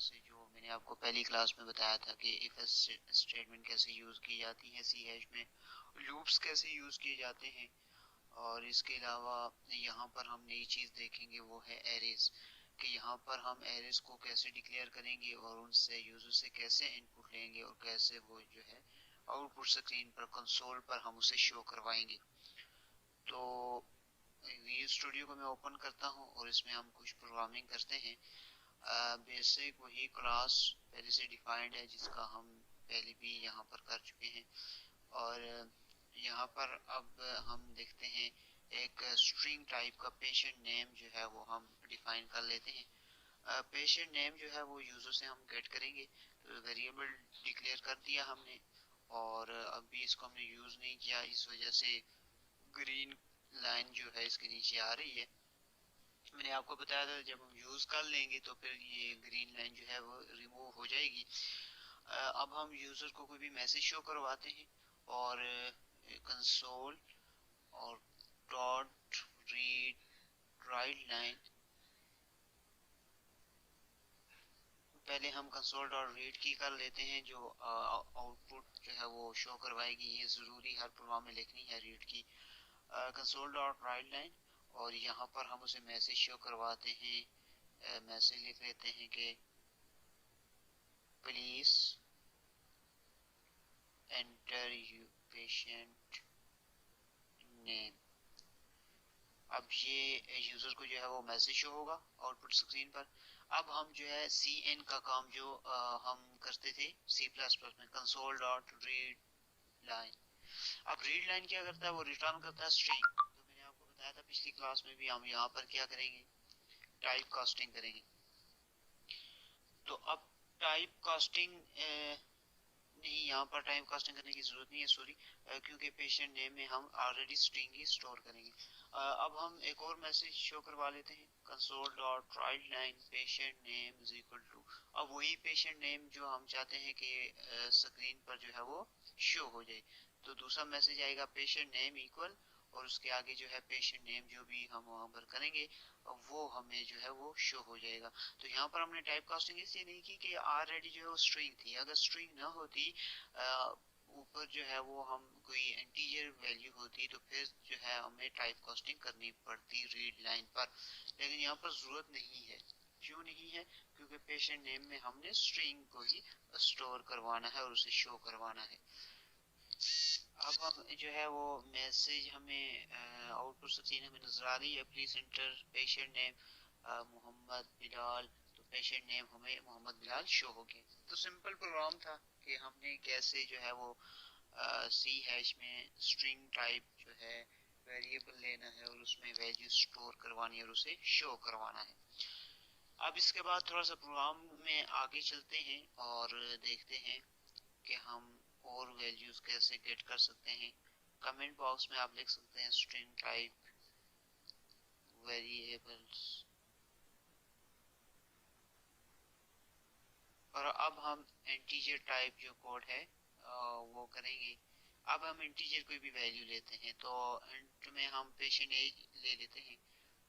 से जो मैंने आपको पहली क्लास में बताया था कि इफ स्टेटमेंट कैसे यूज की जाती है सी हैश में, लूप्स कैसे यूज किए जाते हैं, और इसके अलावा यहाँ पर हम नई चीज देखेंगे वो है एरेज, कि यहाँ पर हम एरेज को कैसे डिक्लेयर करेंगे और उनसे यूजर से कैसे इनपुट लेंगे और कैसे वो जो है आउटपुट स्क्रीन पर कंसोल पर हम उसे शो करवाएंगे। तो विजुअल स्टूडियो को मैं ओपन करता हूँ और इसमें हम कुछ प्रोग्रामिंग करते हैं। बेसिक वही क्लास पहले से डिफाइंड है जिसका हम पहले भी यहाँ पर कर चुके हैं। और यहाँ पर अब हम देखते हैं एक स्ट्रिंग टाइप का पेशेंट नेम जो है वो हम डिफाइन कर लेते हैं। पेशेंट नेम जो है वो यूजर से हम गेट करेंगे, तो वेरिएबल डिक्लेयर कर दिया हमने। और अभी इसको हमने यूज नहीं किया, इस वजह से ग्रीन लाइन जो है इसके नीचे आ रही है। मैंने आपको बताया था जब हम यूज कर लेंगे तो फिर ये ग्रीन लाइन जो है वो रिमूव हो जाएगी। अब हम यूजर को कोई भी मैसेज शो करवाते हैं और कंसोल और डॉट रीड राइट लाइन, पहले हम कंसोल डॉट रीड की कर लेते हैं जो आउटपुट जो है वो शो करवाएगी। ये जरूरी हर प्रोग्राम में लिखनी है रीड की। कंसोल डॉट राइट लाइन, और यहाँ पर हम उसे मैसेज शो करवाते हैं। मैसेज लिख लेते हैं कि please enter you patient name. अब ये यूजर को जो है वो मैसेज शो होगा आउटपुट स्क्रीन पर। अब हम जो है सी एन का काम जो हम करते थे सी प्लस प्लस में, कंसोल डॉट रीड लाइन। अब रीड लाइन क्या करता है, वो रिटर्न करता है स्ट्रिंग। तो मैंने आपको बताया था पिछली क्लास में भी, हम यहाँ पर क्या करेंगे, टाइप कास्टिंग करेंगे। तो अब टाइप कास्टिंग नहीं, यहाँ पर टाइप कास्टिंग करने की जरूरत नहीं है, सॉरी, क्योंकि पेशेंट नेम में हम ऑलरेडी स्ट्रिंग ही स्टोर करेंगे। अब हम एक और मैसेज शो करवा लेते हैं, console dot write line patient name is equal to. अब वही पेशेंट नेम जो हम चाहते हैं कि स्क्रीन पर जो है वो शो हो जाए। तो दूसरा मैसेज आएगा पेशेंट नेम इक्वल, और उसके आगे जो है पेशेंट नेम जो भी हम वहां पर करेंगे वो हमें जो है वो शो हो जाएगा। तो यहाँ पर हमने टाइप कास्टिंग इसलिए नहीं की कि ऑलरेडी जो है वो स्ट्रिंग थी। अगर स्ट्रिंग ना होती, ऊपर जो है वो हम कोई इंटीजर वैल्यू होती, तो फिर जो है हमें टाइप कास्टिंग करनी पड़ती रीड लाइन पर। लेकिन यहाँ पर जरूरत नहीं है। क्यों नहीं है? क्योंकि पेशेंट नेम में हमने स्ट्रिंग को ही स्टोर करवाना है और उसे शो करवाना है। अब हम जो है वो मैसेज हमें आउटपुट स्क्रीन हमें नजर आ रही है, please enter patient name Mohammad Bilal. तो पेशेंट नेम हमें मोहम्मद बिलाल शो हो गया। तो सिंपल प्रोग्राम था कि हमने कैसे जो है वो सी हैश में स्ट्रिंग टाइप जो है वेरिएबल लेना है और उसमें वैल्यू स्टोर करवानी है और उसे शो करवाना है। अब इसके बाद थोड़ा सा प्रोग्राम में आगे चलते हैं और देखते हैं कि हम और वैल्यूज कैसे गेट कर सकते हैं। कमेंट बॉक्स में आप लिख सकते हैं स्ट्रिंग टाइप वेरिएबल्स। और अब हम इंटीजर टाइप जो कोड है वो करेंगे। अब हम इंटीजर कोई भी वैल्यू लेते हैं, तो इंट में हम पेशेंट एज ले लेते हैं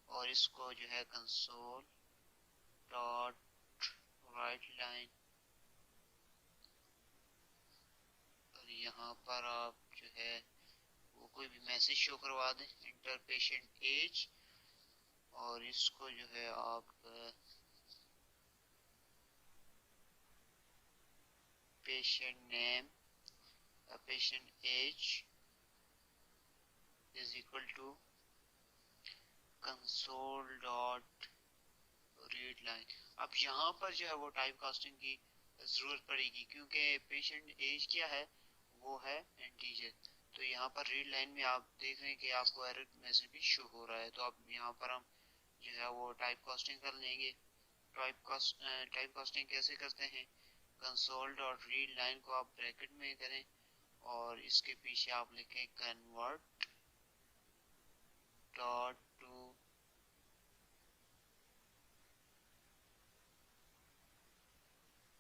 और इसको जो है कंसोल डॉट राइट लाइन, और यहाँ पर आप जो है वो कोई भी मैसेज शो करवा दें, इंटर पेशेंट एज, और इसको जो है आप patient name patient age is equal to console dot read line. अब यहाँ पर जो है वो टाइप कास्टिंग की जरूरत पड़ेगी, क्योंकि पेशेंट एज क्या है, वो है इंटीजर। तो यहाँ पर रीड लाइन में आप देख रहे हैं कि आपको एरर मैसेज भी शो हो रहा है। तो अब यहाँ पर हम जो है वो टाइप कास्टिंग कर लेंगे। टाइप कास्टिंग कैसे करते हैं, कंसोल डॉट रीड लाइन को आप ब्रैकेट में करें और इसके पीछे आप लिखें कन्वर्ट डॉट टू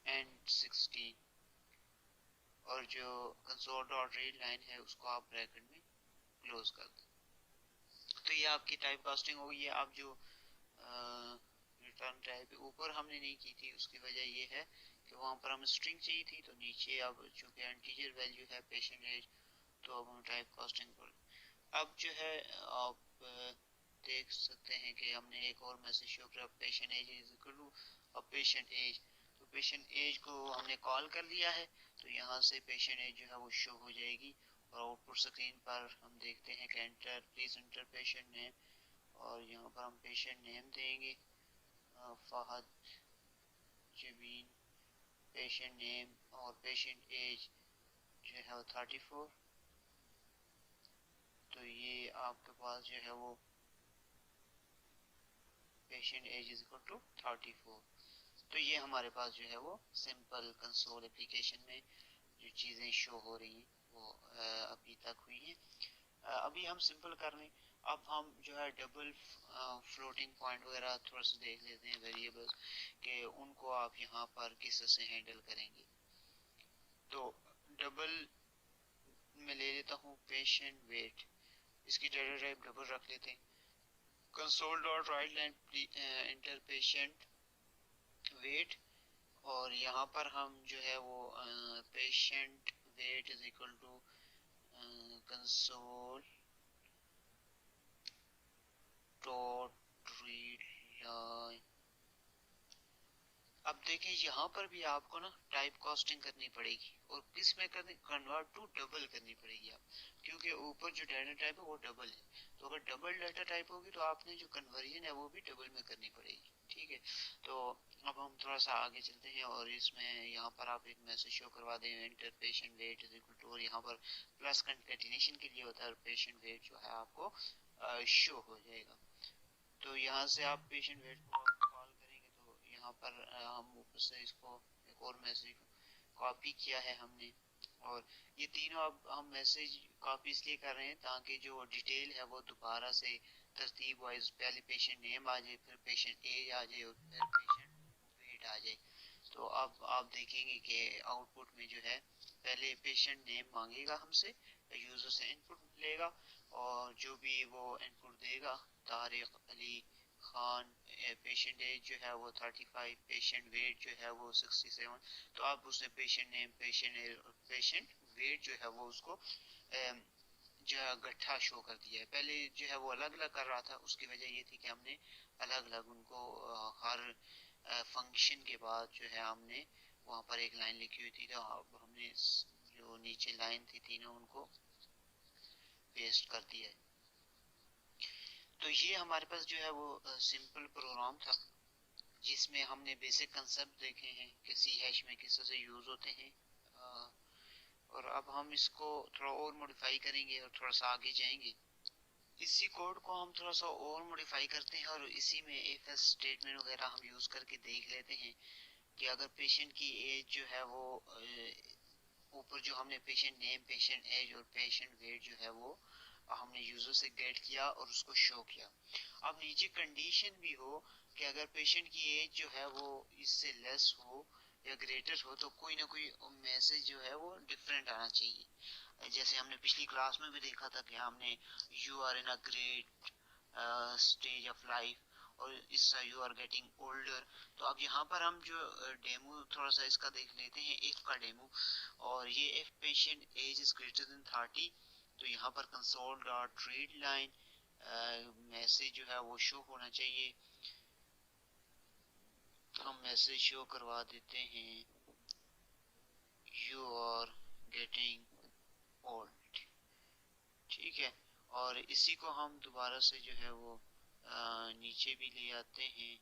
एंड 16, और जो कंसोल डॉट रीड लाइन है उसको आप ब्रैकेट में क्लोज कर दें। तो ये आपकी टाइप कास्टिंग हो गई है। आप जो रिटर्न टाइप ऊपर हमने नहीं की थी, उसकी वजह ये है कि वहाँ पर हमें स्ट्रिंग चाहिए थी, तो नीचे अब चूंकि इंटीजर वैल्यू है पेशेंट एज, तो अब हम टाइप कास्टिंग पर अब जो है आप देख सकते हैं कि हमने एक और मैसेज शो किया patient age is equal to अब पेशेंट एज, तो पेशेंट एज को हमने कॉल कर लिया है, तो यहाँ से पेशेंट एज जो है वो शो हो जाएगी और आउटपुट स्क्रीन पर हम देखते हैं कि enter please enter patient name, और यहाँ पर हम पेशेंट नेम देंगे फहद जबीन, पेशेंट नेम और पेशेंट एज जो है वो 34, तो ये आपके पास जो है वो patient age is equal to 34। तो ये हमारे पास जो है वो सिंपल कंसोल एप्लीकेशन में जो चीज़ें शो हो रही हैं वो अभी तक हुई हैं। अभी हम सिंपल कर रहे हैं, अब हम जो है डबल फ्लोटिंग पॉइंट वगैरह थोड़ा सा देख लेते हैं वेरिएबल्स कि उनको आप यहाँ पर किस से हैंडल करेंगे। तो डबल में ले लेता हूँ पेशेंट वेट, इसकी डाटा टाइप डबल रख लेते हैं, console dot write line enter patient weight, और यहाँ पर हम जो है वो patient weight is equal to console dot read line. अब देखिए यहाँ पर भी आपको ना टाइप कास्टिंग करनी पड़ेगी, और किस में करनी, कन्वर्ट टू डबल करनी पड़ेगी आप, क्योंकि ऊपर जो डाटा टाइप है वो डबल है, तो अगर डबल डाटा टाइप होगी तो आपने जो कन्वर्जन है वो भी डबल में करनी पड़ेगी। ठीक है, तो अब हम थोड़ा सा आगे चलते हैं और इसमें यहाँ पर आप एक मैसेज शो करवा दें enter patient weight is equal to, और यहाँ पर प्लस कंकेटिनेशन के लिए होता है, पेशेंट वेट जो है आपको शो हो जाएगा। तो यहाँ से आप पेशेंट वेट को कॉल करेंगे, तो यहाँ पर हम ऊपर से इसको एक और मैसेज कॉपी किया है हमने, और ये तीनों अब हम मैसेज कॉपी इसलिए कर रहे हैं ताकि जो डिटेल है वो दोबारा से तरतीब वाइज पहले पेशेंट नेम आ जाए, फिर पेशेंट एज आ जाए और फिर पेशेंट वेट आ जाए। तो अब आप देखेंगे कि आउटपुट में जो है पहले पेशेंट नेम मांगेगा हमसे, यूजर से इनपुट लेगा, और जो भी वो इनपुट देगा तारिक अली खान, पेशेंट एज जो है वो 35, पेशेंट वेट जो है वो 67, तो आप उसने पेशेंट नेम पेशेंट वेट जो है वो उसको जो है गट्ठा शो कर दिया है। पहले जो है वो अलग अलग कर रहा था, उसकी वजह ये थी कि हमने अलग अलग उनको हर फंक्शन के बाद जो है हमने वहाँ पर एक लाइन लिखी हुई थी, तो अब हमने जो नीचे लाइन थी तीनों उनको पेस्ट कर दिया है। तो ये हमारे पास जो है वो सिंपल प्रोग्राम था जिसमें हमने बेसिक कंसेप्ट देखे हैं कि सी हैश में किस तरह से यूज होते हैं, और अब हम इसको थोड़ा और मॉडिफाई करेंगे और थोड़ा सा आगे जाएंगे। इसी कोड को हम थोड़ा सा और मॉडिफाई करते हैं और इसी में इफ एल्स स्टेटमेंट वगैरह हम यूज करके देख लेते हैं कि अगर पेशेंट की एज जो है वो ऊपर जो हमने पेशेंट नेम पेशेंट एज और पेशेंट वेट जो है वो हमने यूजर से गेट किया और उसको शो किया। अब नीचे कंडीशन भी हो कि अगर पेशेंट की एज जो है वो इससे लेस हो या ग्रेटर हो तो कोई ना कोई मैसेज जो है वो डिफरेंट आना चाहिए। जैसे हमने पिछली क्लास में भी देखा था कि हमने you are in a great stage of life और इससे यू आर गेटिंग ओल्डर। तो अब यहाँ पर हम जो डेमो थोड़ा सा इसका देख लेते हैं, इफ का डेमो, और ये if patient age is greater than 30, तो यहाँ पर console dot read line message जो है वो शो होना चाहिए। हम मैसेज शो करवा देते हैं यू आर गेटिंग ओल्ड। ठीक है, और इसी को हम दोबारा से जो है वो नीचे भी ले आते हैं,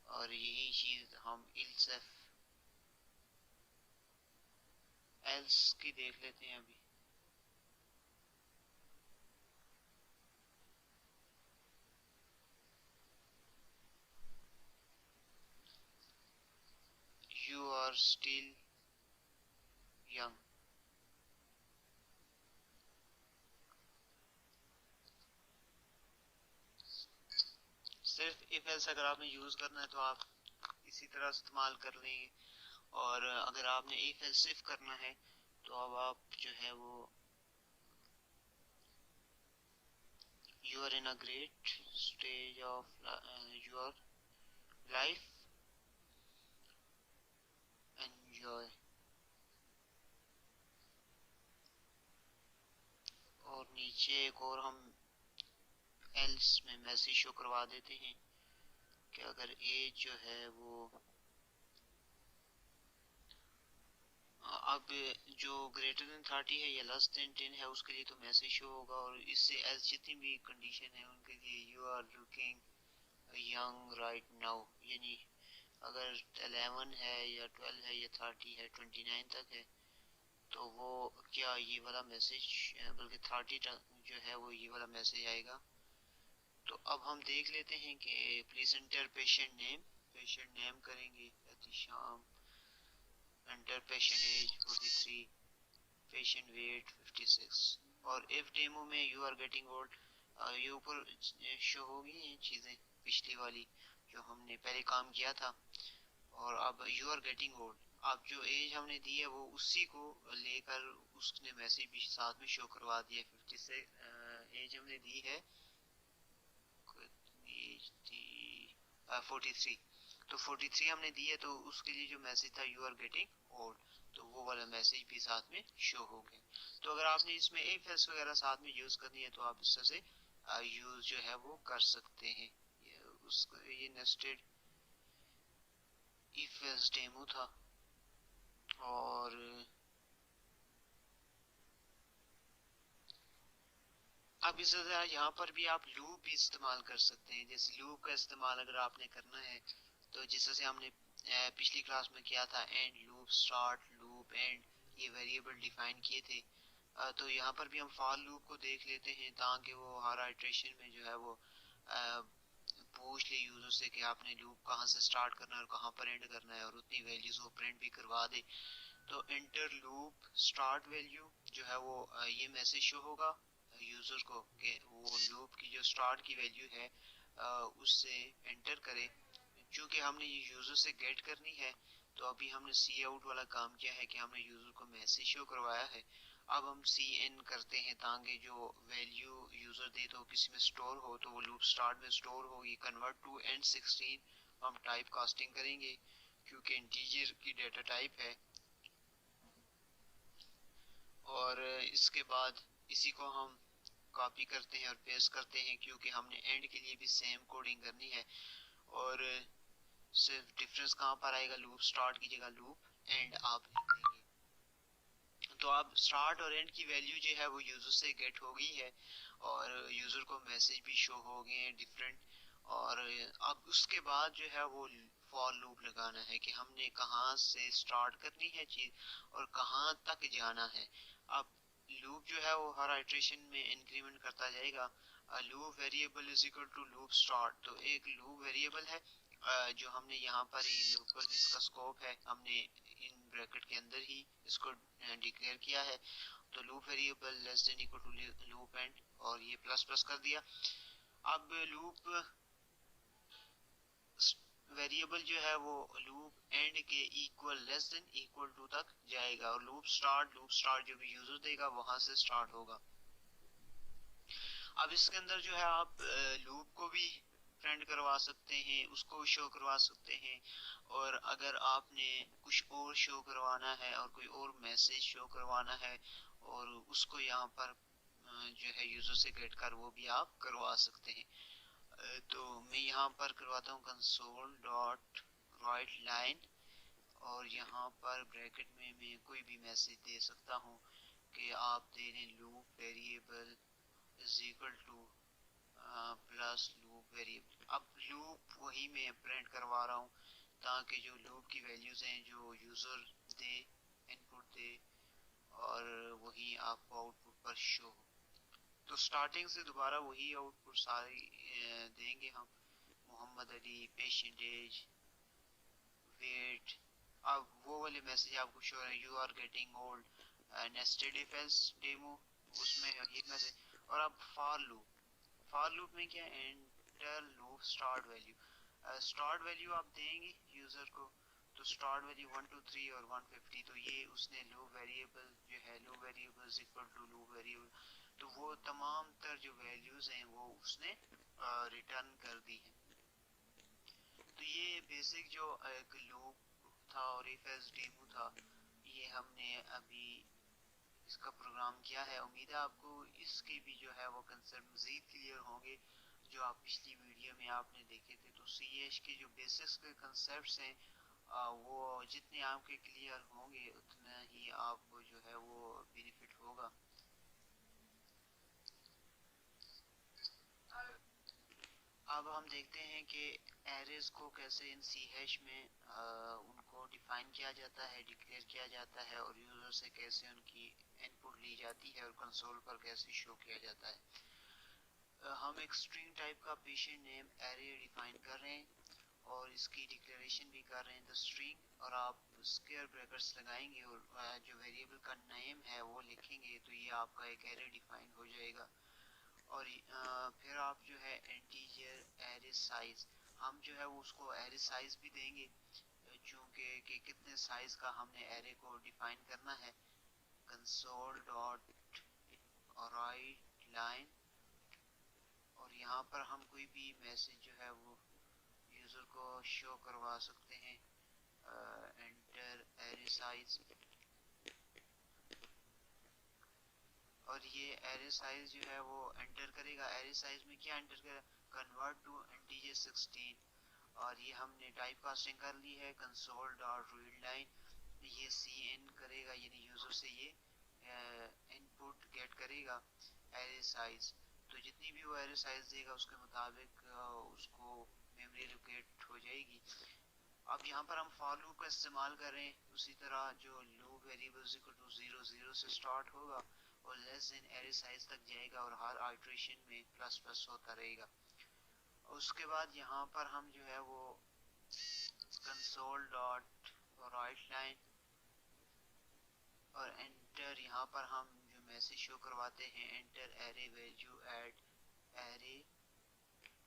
और यही चीज हम एल्स की देख लेते हैं अभी। You are still young. सिर्फ इफ एल्स अगर आपने यूज करना है तो आप इसी तरह इस्तेमाल कर लेंगे, और अगर आपने इफ एल्स सिर्फ करना है तो अब आप जो है वो you are in a great stage of your life enjoy, और नीचे एक और हम एल्स में मैसेज शो करवा देते हैं कि अगर एज जो है वो अब जो ग्रेटर देन 30 है या लेस देन 10 है उसके लिए तो मैसेज शो होगा, और इससे एज जितनी भी कंडीशन है उनके लिए you are looking young right now, यानी अगर 11 है या 12 है या 30 है 29 तक है तो वो क्या ये वाला मैसेज, बल्कि 30 जो है वो ये वाला मैसेज आएगा। तो अब हम देख लेते हैं कि प्लीज एंटर पेशेंट नेम करेंगे Sham, enter patient age 43, patient weight 56, और इफ डेमो में यू आर गेटिंग ओल्ड, ये ऊपर शो होगी ये चीजें पिछली वाली जो हमने पहले काम किया था। और अब यू आर गेटिंग ओल्ड, अब जो एज हमने दी है वो उसी को लेकर उसने मैसेज भी साथ में शो करवा दिया। 50 से एज हमने दी है, एज दी 43, तो 43 हमने दी है तो उसके लिए जो मैसेज था यू आर गेटिंग ओल्ड, तो वो वाला मैसेज भी साथ में शो हो गया। तो अगर आपने इसमें इफ एल्स वगैरह साथ में यूज करनी है तो आप इस तरह से यूज जो है वो कर सकते हैं। ये नेस्टेड इफ एल्स डेमो था, और अब इस तरह यहाँ पर भी आप लूप भी इस्तेमाल कर सकते हैं। जैसे लूप का इस्तेमाल अगर आपने करना है तो जिस तरह से हमने पिछली क्लास में किया था, and loop, start loop, and, ये वेरिएबल डिफाइन किए थे। तो यहाँ पर भी हम फॉर लूप को देख लेते हैं ताकि वो हर आइट्रेशन में जो है वो पूछ ले यूजर से कि आपने लूप कहाँ से स्टार्ट करना है और कहाँ पर एंड करना है, और उतनी वैल्यूज वो प्रिंट भी करवा दे। तो इंटर लूप स्टार्ट वैल्यू जो है वो ये मैसेज शो होगा यूजर को कि वो लूप की जो स्टार्ट की वैल्यू है उससे एंटर करे। चूंकि हमने ये यूजर से गेट करनी है तो अभी हमने सी आउट वाला काम किया है कि हमने यूजर को मैसेज शो करवाया है। अब हम सी एन करते हैं ताकि जो वैल्यू यूजर दे तो किसी में स्टोर हो, तो वो लूप स्टार्ट में स्टोर होगी। कन्वर्ट टू एंड 16 हम टाइप कास्टिंग करेंगे क्योंकि इंटीजर की डेटा टाइप है, और इसके बाद इसी को हम कॉपी करते हैं और पेस्ट करते हैं क्योंकि हमने एंड के लिए भी सेम कोडिंग करनी है। और सिर्फ डिफरेंस कहाँ पर आएगा, लूप स्टार्ट की जगह लूप एंड आप लिख देंगे। तो अब स्टार्ट और एंड की वैल्यू जो है वो यूजर से गेट हो गई है और यूजर को मैसेज भी शो हो गए हैं डिफरेंट। और अब उसके बाद जो है वो फॉर लूप लगाना है कि हमने कहाँ से स्टार्ट करनी है चीज और कहाँ तक जाना है। अब लूप जो है वो हर आइट्रेशन में इंक्रीमेंट करता जाएगा। Loop variable is equal to loop start, तो एक लूप वेरिएबल है जो हमने यहाँ पर ही लूप पर जिसका स्कोप है हमने इन ब्रैकेट के अंदर ही इसको डिक्लेयर किया है। तो loop variable less than equal to loop end, और ये प्लस प्लस कर दिया। अब लूप वेरिएबल जो है वो लूप एंड के equal less than equal to तक जाएगा, और लूप स्टार्ट जो भी यूजर देगा वहां से स्टार्ट होगा। अब इसके अंदर जो है आप लूप को भी प्रिंट करवा सकते हैं, उसको शो करवा सकते हैं, और अगर आपने कुछ और शो करवाना है और कोई और मैसेज शो करवाना है और उसको यहाँ पर जो है यूजर से गेट कर वो भी आप करवा सकते हैं। तो मैं यहाँ पर करवाता हूँ कंसोल डॉट राइट लाइन, और यहाँ पर ब्रैकेट में मैं कोई भी मैसेज दे सकता हूँ कि आप दे दें loop variable is equal two plus loop variable. अब लूप वही मैं प्रिंट करवा रहा हूँ ताकि जो लूप की वैल्यूज हैं जो यूजर दे, इनपुट दे, और वही आपको आउटपुट पर शो हो। तो स्टार्टिंग से दोबारा वही आउटपुट सारी देंगे हम, Mohammad Ali, patient age, weight. अब वो वाले मैसेज आपको शो है you are getting old, nested if else demo उसमें ये मैसेज। और अब फॉर लूप में क्या, एंटर लूप स्टार्ट वैल्यू आप देंगे यूजर को। तो स्टार्ट वैल्यू 1 2 3 और 150, तो ये उसने लूप वेरिएबल जो है loop variable is equal to loop variable, तो वो तमाम तर जो वैल्यूज हैं वो उसने रिटर्न कर दी है। तो ये बेसिक जो एक लूप था और इफ एल्स डेमो था, ये हमने अभी इसका प्रोग्राम किया है। उम्मीद है आपको इसके भी जो है वो कंसेप्ट मजीद क्लियर होंगे जो आप पिछली वीडियो में आपने देखे थे। तो सी एच के जो बेसिक्स के कंसेप्ट हैं वो जितने आपके क्लियर होंगे उतना ही आपको जो है वो बेनिफिट होगा। अब हम देखते हैं कि एरेज को कैसे इन सी हैश में उनको डिफाइन किया जाता है, डिक्लेयर किया जाता है और यूजर से कैसे उनकी इनपुट ली जाती है और कंसोल पर कैसे शो किया जाता है। हम एक स्ट्रिंग टाइप का पेशेंट नेम एरे डिफाइन कर रहे हैं और इसकी डिक्लेरेशन भी कर रहे हैं द स्ट्रिंग, और आप स्क्वायर ब्रैकेट्स लगाएंगे और जो वेरिएबल का नेम है वो लिखेंगे तो ये आपका एक एरे डिफाइन हो जाएगा। और फिर आप जो है इंटीजर एरे साइज, हम जो है वो उसको एरे साइज भी देंगे चूंकि कि कितने साइज का हमने एरे को डिफाइन करना है। कंसोल डॉट राइट लाइन, और यहाँ पर हम कोई भी मैसेज जो है वो यूजर को शो करवा सकते हैं। एंटर एरे साइज, और ये एरे साइज जो है वो एंटर करेगा। एरे साइज में क्या एंटर करेगा, कन्वर्ट टू इंटीजर 16, और ये हमने टाइप कास्टिंग कर ली है कंसोल डॉट रीड लाइन। ये सी एन करेगा यानी यूजर से ये इनपुट गेट करेगा एरे साइज। तो जितनी भी वो एरे साइज देगा उसके मुताबिक उसको मेमोरी लोकेट हो जाएगी। अब यहाँ पर हम फॉर लूप का इस्तेमाल कर रहे हैं, उसी तरह जो लूप वेरिएबल इक्वल टू 0 0 से स्टार्ट होगा और लेस देन एरे साइज तक जाएगा और हर आइटरेशन में प्लस प्लस होता रहेगा। उसके बाद यहाँ पर हम जो है वो कंसोल डॉट राइट लाइन और एंटर, यहाँ पर हम जो मैसेज शो करवाते हैं enter array value at array,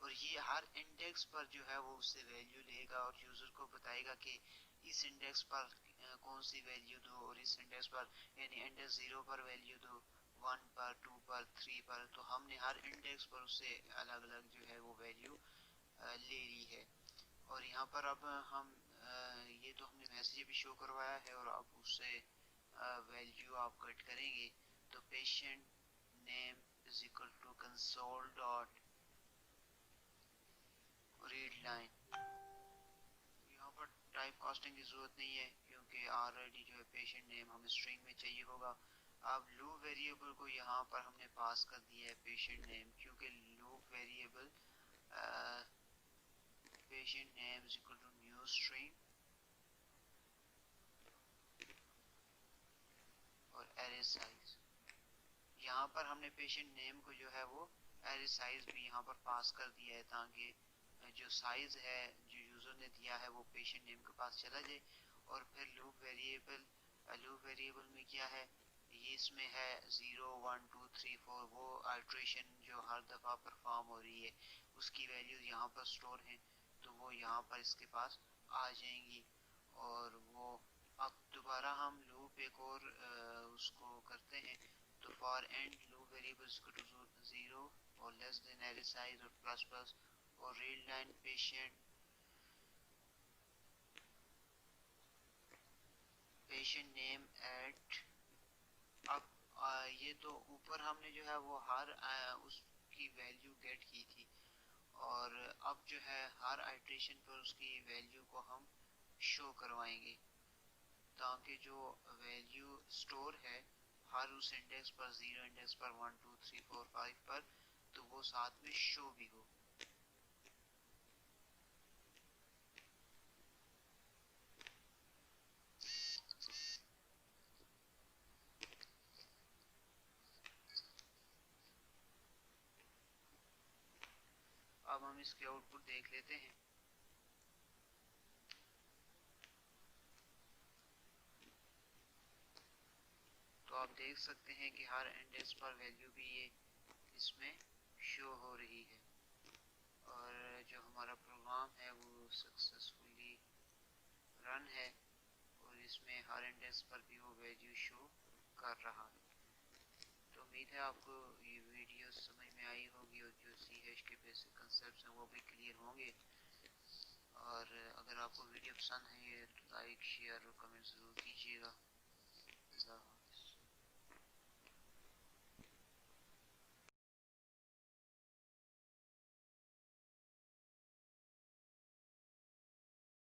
और ये हर इंडेक्स पर जो है वो उससे वैल्यू लेगा और यूजर को बताएगा कि इस इंडेक्स पर कौन सी वैल्यू दो और इस इंडेक्स पर, यानी इंडेक्स 0 पर वैल्यू दो, 1 पर, 2 पर, 3 पर। तो हमने हर इंडेक्स पर उससे अलग अलग जो है वो वैल्यू ले ली है। और यहाँ पर अब हम ये तो हमने मैसेज भी शो करवाया है और अब उससे वैल्यू आप कट करेंगे तो patient name is equal to console dot read line. यहाँ पर टाइप कास्टिंग की जरूरत नहीं है क्योंकि ऑलरेडी जो है पेशेंट नेम हमें स्ट्रिंग में चाहिए होगा। अब लूप वेरिएबल को यहाँ पर हमने पास कर दिया है पेशेंट नेम, क्योंकि loop variable patient name is equal to new string और एरे साइज। यहाँ पर हमने पेशेंट नेम को जो है वो एरे साइज भी यहाँ पर पास कर दिया है ताकि जो साइज है जो यूजर ने दिया है वो पेशेंट नेम के पास चला जाए। और फिर लूप वेरिएबल में क्या है, ये इसमें है 0 1 2 3 4, वो अल्ट्रेशन जो हर दफा परफॉर्म हो रही है उसकी वैल्यू यहाँ पर स्टोर है, तो वो यहाँ पर इसके पास आ जाएंगी। और वो अब दोबारा हम लूप एक और उसको करते हैं, तो for end loop variable equal to 0 और लेस देन एरे साइज और प्लस प्लस और read line patient name at. अब ये तो ऊपर हमने जो है वो हर उसकी वैल्यू गेट की थी, और अब जो है हर आइटरेशन पर उसकी वैल्यू को हम शो करवाएंगे ताकि जो वैल्यू स्टोर है हर उस इंडेक्स पर, 0 इंडेक्स पर, 1 2 3 4 5 पर, तो वो साथ में शो भी हो। अब हम इसके आउटपुट देख लेते हैं। तो आप देख सकते हैं कि हर इंडेक्स पर वैल्यू भी ये इसमें शो हो रही है और जो हमारा प्रोग्राम है वो सक्सेसफुली रन है और इसमें हर इंडेक्स पर भी वो वैल्यू शो कर रहा है। तो उम्मीद है आपको ये वीडियो समझ में आई होगी और जो सी हैश के बेसिक कंसेप्ट हैं वो भी क्लियर होंगे। और अगर आपको वीडियो पसंद है तो लाइक शेयर और कमेंट ज़रूर कीजिए।